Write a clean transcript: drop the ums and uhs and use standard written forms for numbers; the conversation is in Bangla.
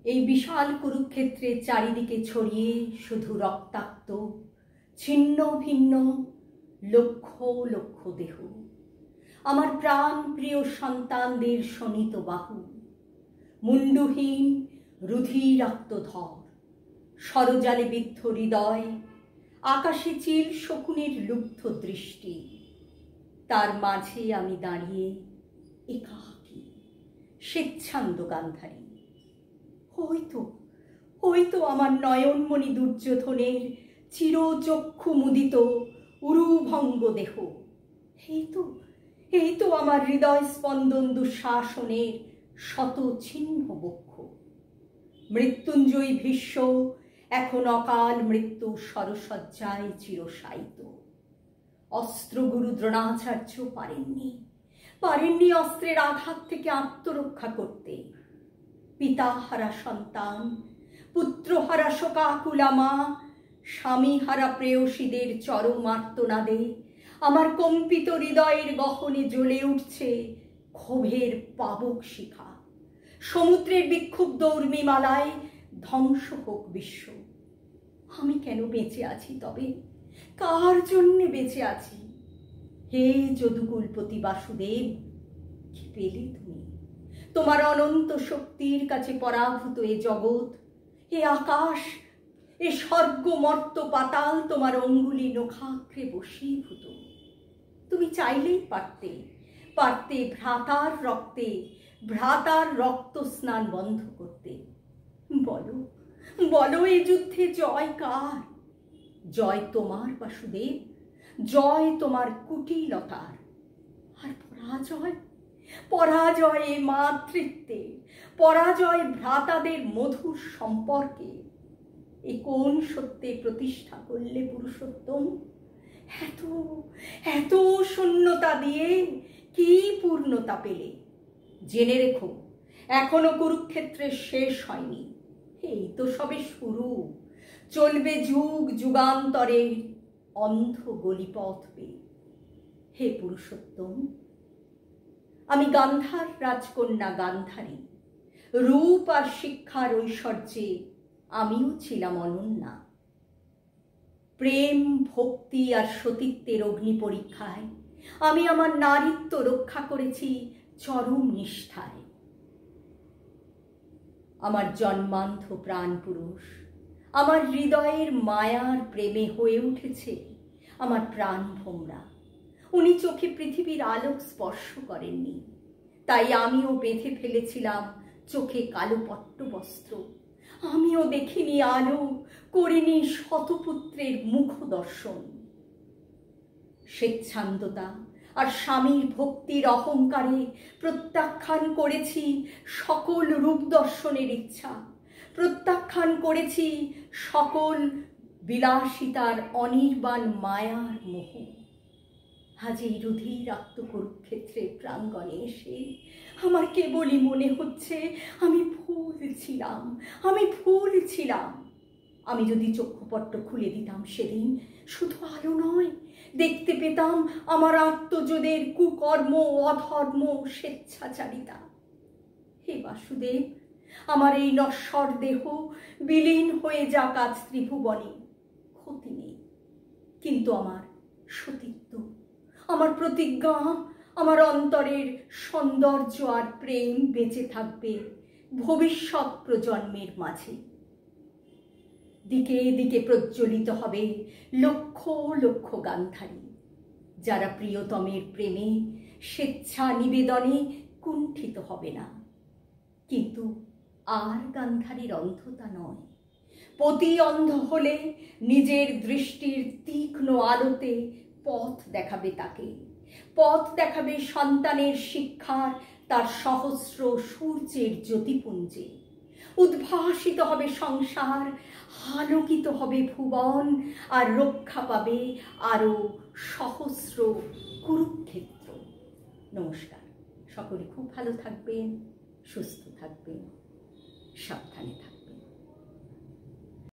এই বিশাল কুরুক্ষেত্রের চারিদিকে ছড়িয়ে শুধু রক্তাক্ত ছিন্ন ভিন্ন লক্ষ লক্ষ দেহ, আমার প্রাণ প্রিয় সন্তানদের শোণিত বাহু, মুন্ডুহীন রুধিরাক্ত ধর, সরজালে বিদ্ধ হৃদয়, আকাশে চিল শকুনের লুব্ধ দৃষ্টি, তার মাঝে আমি দাঁড়িয়ে একাকী স্বেচ্ছান্দ গান্ধারী। হয়তো আমার নয়নমণি দুর্যোধনের চিরচক্ষু মুদিত উরুভঙ্গ দেহ, এই তো আমার হৃদয় স্পন্দন দুঃশাসনের শত চিহ্ন বক্ষ। মৃত্যুঞ্জয়ী ভীষ্ম এখন অকাল মৃত্যু সরসজ্জায় চিরশায়িত। অস্ত্রগুরু দ্রোণাচার্য পারেননি অস্ত্রের আঘাত থেকে আত্মরক্ষা করতে। পিতাহারা সন্তান, পুত্রহারা শোকাকুলা মা, স্বামীহারা প্রেয়সীদের চরম আর্তনাদে আমার কম্পিত হৃদয়ের গহনে জ্বলে উঠছে ক্ষোভের পাবক শিখা। সমুদ্রের বিক্ষুব্ধ উর্মিমালায় ধ্বংস হোক বিশ্ব। আমি কেন বেঁচে আছি তবে? কার জন্যে বেঁচে আছি? হে যদুকুলপতি বাসুদেব, কি পেলে তুমি? তোমার অনন্ত শক্তির কাছে পরাভূত এ জগৎ, এ আকাশ, এ স্বর্গ মর্ত পাতাল তোমার অঙ্গুলি নখাগ্রে বশীভূত। তুমি চাইলেই পারতে ভ্রাতার রক্ত স্নান বন্ধ করতে। বলো এই যুদ্ধে জয় কার? জয় তোমার বাসুদেব, জয় তোমার কুটিলতার। আর পরাজয় এ মাতৃত্বে, পরাজয় ভ্রাতাদের মধুর সম্পর্কে। এ কোন সত্যে প্রতিষ্ঠা করলে পুরুষোত্তম? এত শূন্যতা দিয়ে কি পূর্ণতা পেলে? জেনে রেখো, এখনো কুরুক্ষেত্রের শেষ হয়নি। এই তো সবে শুরু। চলবে যুগ যুগান্তরে অন্ধ গলিপথ পেয়ে। হে পুরুষোত্তম, আমি গান্ধার রাজকন্যা গান্ধারী। রূপ আর শিক্ষার ঐশ্বর্যে আমিও ছিলাম অনন্যা। প্রেম, ভক্তি আর সতীত্বের অগ্নি পরীক্ষায় আমি আমার নারীত্ব রক্ষা করেছি চরম নিষ্ঠায়। আমার জন্মান্ধ প্রাণ পুরুষ আমার হৃদয়ের মায়ার প্রেমে হয়ে উঠেছে আমার প্রাণ ভোমরা। উনি চোখে পৃথিবীর আলোক স্পর্শ করেননি, তাই আমিও বেঁধে ফেলেছিলাম চোখে কালো পট্টবস্ত্র। আমিও দেখিনি আলো, করিনি শতপুত্রের মুখ দর্শন। স্বেচ্ছান্দতা আর স্বামীর ভক্তির অহংকারে প্রত্যাখ্যান করেছি সকল রূপ দর্শনের ইচ্ছা, প্রত্যাখ্যান করেছি সকল বিলাসিতার অনির্বাণ মায়ার মোহ। আজ এই রুধিরাক্ত কুরুক্ষেত্রের প্রাঙ্গণে এসে আমার কেবলই মনে হচ্ছে আমি ভুল ছিলাম। আমি যদি চক্ষুপট্ট খুলে দিতাম সেদিন, শুধু আলো নয়, দেখতে পেতাম আমার আত্মযোদের কুকর্ম, অধর্ম, স্বেচ্ছাচারিতা। হে বাসুদেব, আমার এই নশ্বর দেহ বিলীন হয়ে যাক আজ ত্রিভুবনে, ক্ষতি নেই। কিন্তু আমার সতীত্ব, আমার প্রতিজ্ঞা, আমার অন্তরের সৌন্দর্য আর প্রেম বেঁচে থাকবে ভবিষ্যৎ প্রজন্মের মাঝে। দিকে দিকে প্রজ্বলিত হবে লক্ষ লক্ষ গান্ধারী, যারা প্রিয়তমের প্রেমে স্বেচ্ছা নিবেদনে কুণ্ঠিত হবে না। কিন্তু আর গান্ধারীর অন্ধতা নয়। পতি অন্ধ হলে নিজের দৃষ্টির তীক্ষ্ণ আলোতে পথ দেখাবে তাকে, পথ দেখাবে সন্তানের শিক্ষার তার সহস্র সূর্যের জ্যোতিপুঞ্জে। উদ্ভাসিত হবে সংসার, আলোকিত হবে ভুবন, আর রক্ষা পাবে আরো সহস্র কুরুক্ষেত্র। নমস্কার, সকলে খুব ভালো থাকবেন, সুস্থ থাকবেন, সাবধানে থাকবেন।